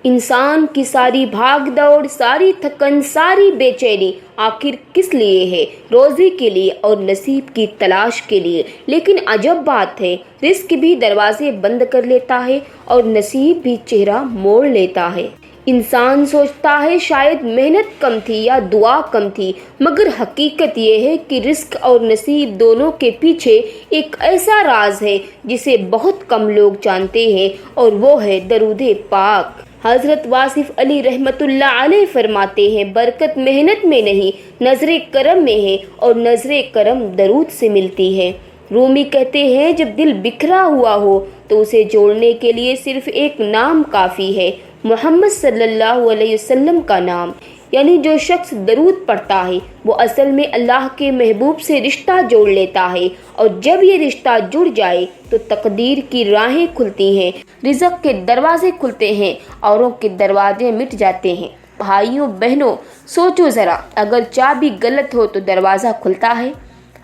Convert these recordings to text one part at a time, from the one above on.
इंसान की सारी भाग दौड़, सारी थकन, सारी बेचैनी आखिर किस लिए है? रोज़ी के लिए और नसीब की तलाश के लिए। लेकिन अजब बात है, रिस्क भी दरवाजे बंद कर लेता है और नसीब भी चेहरा मोड़ लेता है। इंसान सोचता है शायद मेहनत कम थी या दुआ कम थी, मगर हकीकत ये है कि रिस्क और नसीब दोनों के पीछे एक ऐसा राज है जिसे बहुत कम लोग जानते हैं, और वो है दरूद पाक। हज़रत वासिफ अली रहमतुल्लाह अलैह फरमाते हैं, बरकत मेहनत में नहीं, नजरे करम में है, और नजरे करम दरूद से मिलती है। रूमी कहते हैं, जब दिल बिखरा हुआ हो तो उसे जोड़ने के लिए सिर्फ एक नाम काफ़ी है, मोहम्मद सल्लल्लाहु अलैहि वसल्लम का नाम। यानी जो शख्स दरूद पढ़ता है वो असल में अल्लाह के महबूब से रिश्ता जोड़ लेता है, और जब ये रिश्ता जुड़ जाए तो तकदीर की राहें खुलती हैं, रिज़्क़ के दरवाजे खुलते हैं, औरों के दरवाजे मिट जाते हैं। भाइयों बहनों, सोचो ज़रा, अगर चाबी गलत हो तो दरवाज़ा खुलता है।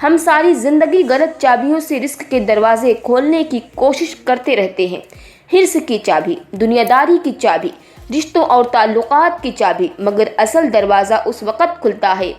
हम सारी ज़िंदगी गलत चाबियों से रिस्क के दरवाजे खोलने की कोशिश करते रहते हैं। हिर्स की चाबी, दुनियादारी की चाबी, रिश्तों और ताल्लुकात की चाबी, मगर असल दरवाज़ा उस वक़्त खुलता है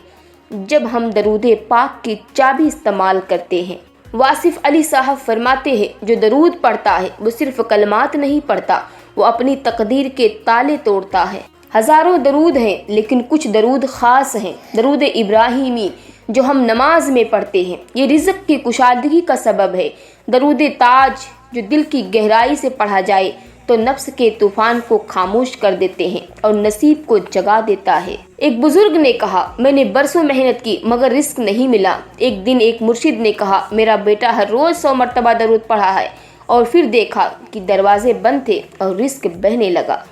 जब हम दरूद पाक की चाबी इस्तेमाल करते हैं। वासिफ अली साहब फरमाते हैं, जो दरूद पढ़ता है वो सिर्फ कलमात नहीं पढ़ता, वो अपनी तकदीर के ताले तोड़ता है। हज़ारों दरूद हैं, लेकिन कुछ दरूद ख़ास हैं। दरूद इब्राहिमी जो हम नमाज में पढ़ते हैं, ये रिज़्क़ की कुशादगी का सबब है। दरूद ताज जो दिल की गहराई से पढ़ा जाए तो नफ्स के तूफान को खामोश कर देते हैं और नसीब को जगा देता है। एक बुजुर्ग ने कहा, मैंने बरसों मेहनत की मगर रिस्क नहीं मिला। एक दिन एक मुर्शिद ने कहा, मेरा बेटा हर रोज 100 मरतबा दरूद पढ़ा है, और फिर देखा कि दरवाजे बंद थे और रिस्क बहने लगा।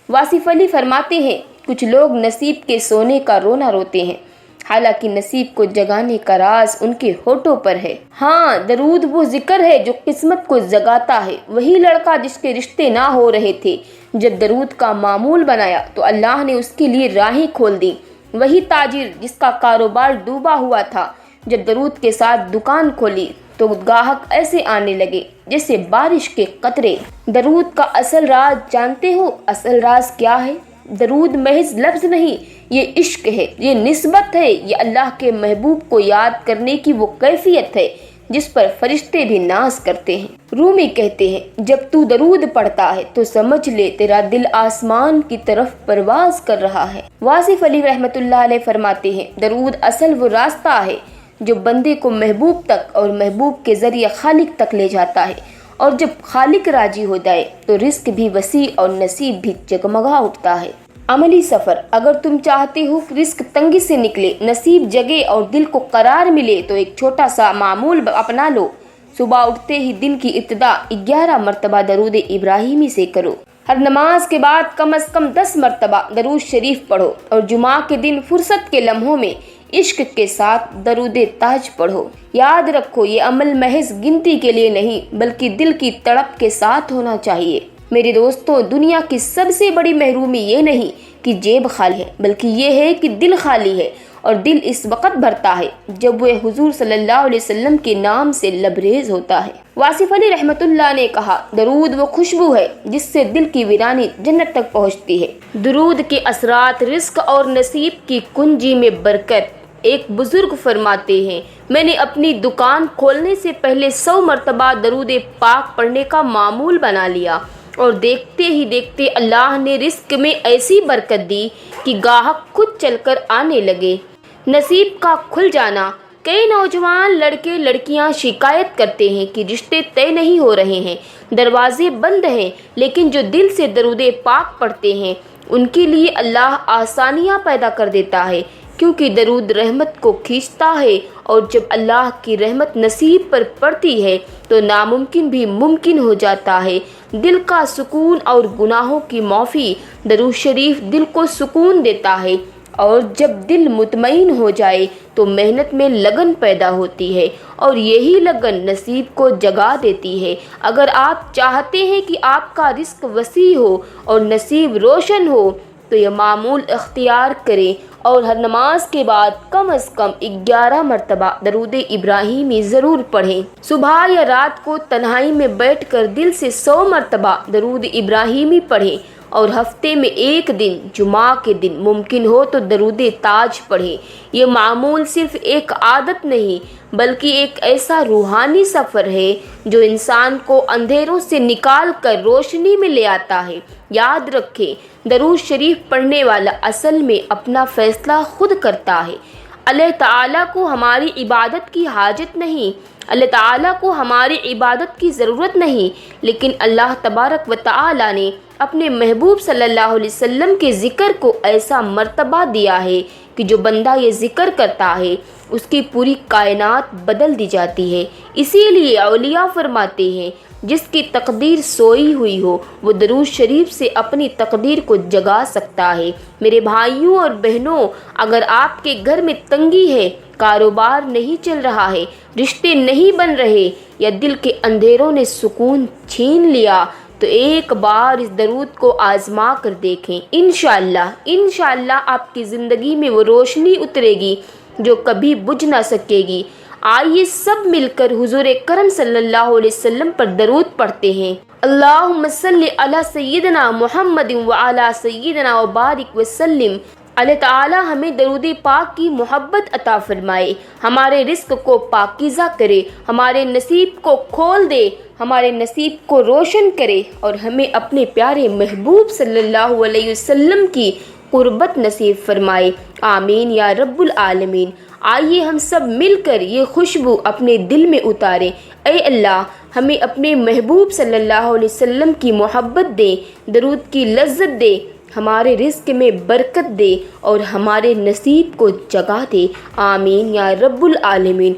वासिफ अली फरमाते हैं, कुछ लोग नसीब के सोने का रोना रोते हैं, हालांकि नसीब को जगाने का राज उनके होठों पर है। हाँ, दरूद वो जिक्र है जो किस्मत को जगाता है। वही लड़का जिसके रिश्ते ना हो रहे थे, जब दरूद का मामूल बनाया तो अल्लाह ने उसके लिए राहें खोल दी। वही ताजिर जिसका कारोबार डूबा हुआ था, जब दरूद के साथ दुकान खोली तो ग्राहक ऐसे आने लगे जैसे बारिश के कतरे। दरूद का असल राज जानते हो? असल राज क्या है? दरूद महज लफ्ज़ नहीं, ये इश्क है, ये निस्बत है, ये अल्लाह के महबूब को याद करने की वो कैफियत है जिस पर फरिश्ते भी नाज करते हैं। रूमी कहते हैं, जब तू दरूद पढ़ता है तो समझ ले तेरा दिल आसमान की तरफ परवाज कर रहा है। वासिफ अली रहमतुल्लाह अलैह फरमाते हैं, दरूद असल वो रास्ता है जो बंदे को महबूब तक और महबूब के जरिए खालिक तक ले जाता है, और जब खालिक राजी हो जाए तो रिस्क भी वसी और नसीब भी जगमगा उठता है। अमली सफ़र, अगर तुम चाहते हो कि रिस्क तंगी से निकले, नसीब जगे और दिल को करार मिले, तो एक छोटा सा मामूल अपना लो। सुबह उठते ही दिन की इब्तिदा 11 मरतबा दरूद इब्राहिमी से करो। हर नमाज के बाद कम से कम 10 मरतबा दरूद शरीफ पढ़ो, और जुमा के दिन फुर्सत के लम्हों में इश्क के साथ दरूद ताज पढ़ो। याद रखो, ये अमल महज गिनती के लिए नहीं बल्कि दिल की तड़प के साथ होना चाहिए। मेरे दोस्तों, दुनिया की सबसे बड़ी महरूमी ये नहीं कि जेब खाली है, बल्कि ये है कि दिल खाली है, और दिल इस वक्त भरता है जब वह हुजूर सल्लल्लाहु अलैहि वसल्लम के नाम से लबरेज होता है। वासिफ अली रहमतुल्लाह ने कहा, दरूद वो खुशबू है जिससे दिल की वीरानी जन्नत तक पहुँचती है। दरूद के असरात रिस्क और नसीब की कुंजी में बरकत। एक बुजुर्ग फरमाते हैं, मैंने अपनी दुकान खोलने से पहले 100 मरतबा दरूद पाक पढ़ने का मामूल बना लिया, और देखते ही देखते अल्लाह ने रिस्क में ऐसी बरकत दी कि गाहक खुद चलकर आने लगे। नसीब का खुल जाना। कई नौजवान लड़के लड़कियां शिकायत करते हैं कि रिश्ते तय नहीं हो रहे हैं, दरवाजे बंद हैं, लेकिन जो दिल से दरूद पाक पढ़ते हैं उनके लिए अल्लाह आसानियां पैदा कर देता है, क्योंकि दरूद रहमत को खींचता है, और जब अल्लाह की रहमत नसीब पर पड़ती है तो नामुमकिन भी मुमकिन हो जाता है। दिल का सुकून और गुनाहों की माफ़ी। दरूद शरीफ दिल को सुकून देता है, और जब दिल मुतमईन हो जाए तो मेहनत में लगन पैदा होती है, और यही लगन नसीब को जगा देती है। अगर आप चाहते हैं कि आपका रिस्क वसी हो और नसीब रोशन हो तो यह मामूल इख्तियार करें, और हर नमाज के बाद कम से कम 11 मरतबा दरूद इब्राहिमी ज़रूर पढ़ें। सुबह या रात को तन्हाई में बैठकर दिल से 100 मरतबा दरूद इब्राहिमी पढ़ें, اور ہفتے میں ایک دن جمعہ کے دن ممکن ہو تو درود تاج پڑھیں۔ یہ معمول صرف ایک عادت نہیں بلکہ ایک ایسا روحانی سفر ہے جو انسان کو اندھیروں سے نکال کر روشنی میں لے آتا ہے۔ یاد رکھیں، درود شریف پڑھنے والا اصل میں اپنا فیصلہ خود کرتا ہے۔ اللہ تعالیٰ کو ہماری عبادت کی حاجت نہیں، اللہ تعالیٰ کو ہماری عبادت کی ضرورت نہیں، لیکن اللہ تبارک و تعالیٰ نے اپنے محبوب صلی اللہ علیہ وسلم کے ذکر کو ایسا مرتبہ دیا ہے کہ جو بندہ یہ ذکر کرتا ہے اس کی پوری کائنات بدل دی جاتی ہے۔ اسی لیے اولیاء فرماتے ہیں جس کی تقدیر سوئی ہوئی ہو وہ درود شریف سے اپنی تقدیر کو جگا سکتا ہے۔ میرے بھائیوں اور بہنوں، اگر آپ کے گھر میں تنگی ہے، کاروبار نہیں چل رہا ہے، رشتے نہیں بن رہے یا دل کے اندھیروں نے سکون چھین لیا تو ایک بار اس درود کو آزما کر دیکھیں۔ انشاءاللہ آپ کی زندگی میں وہ روشنی اترے گی جو کبھی بجھ نہ سکے گی۔ آئیے سب مل کر حضور کرم صلی اللہ علیہ وسلم پر درود پڑھتے ہیں۔ اللہم صلی علی سیدنا محمد وعلی سیدنا وبارک وسلم۔ اللہ تعالیٰ ہمیں درود پاک کی محبت عطا فرمائے، ہمارے رزق کو پاکیزہ کرے، ہمارے نصیب کو کھول دے، ہمارے نصیب کو روشن کرے اور ہمیں اپنے پیارے محبوب صلی اللہ علیہ وسلم کی قربت نصیب فرمائے، آمین یا رب العالمین۔ آئیے ہم سب مل کر یہ خوشبو اپنے دل میں اتاریں۔ اے اللہ، ہمیں اپنے محبوب صلی اللہ علیہ وسلم کی محبت دے، درود کی لذت دے، ہمارے رزق میں برکت دے اور ہمارے نصیب کو جگا دے، آمین یا رب العالمین۔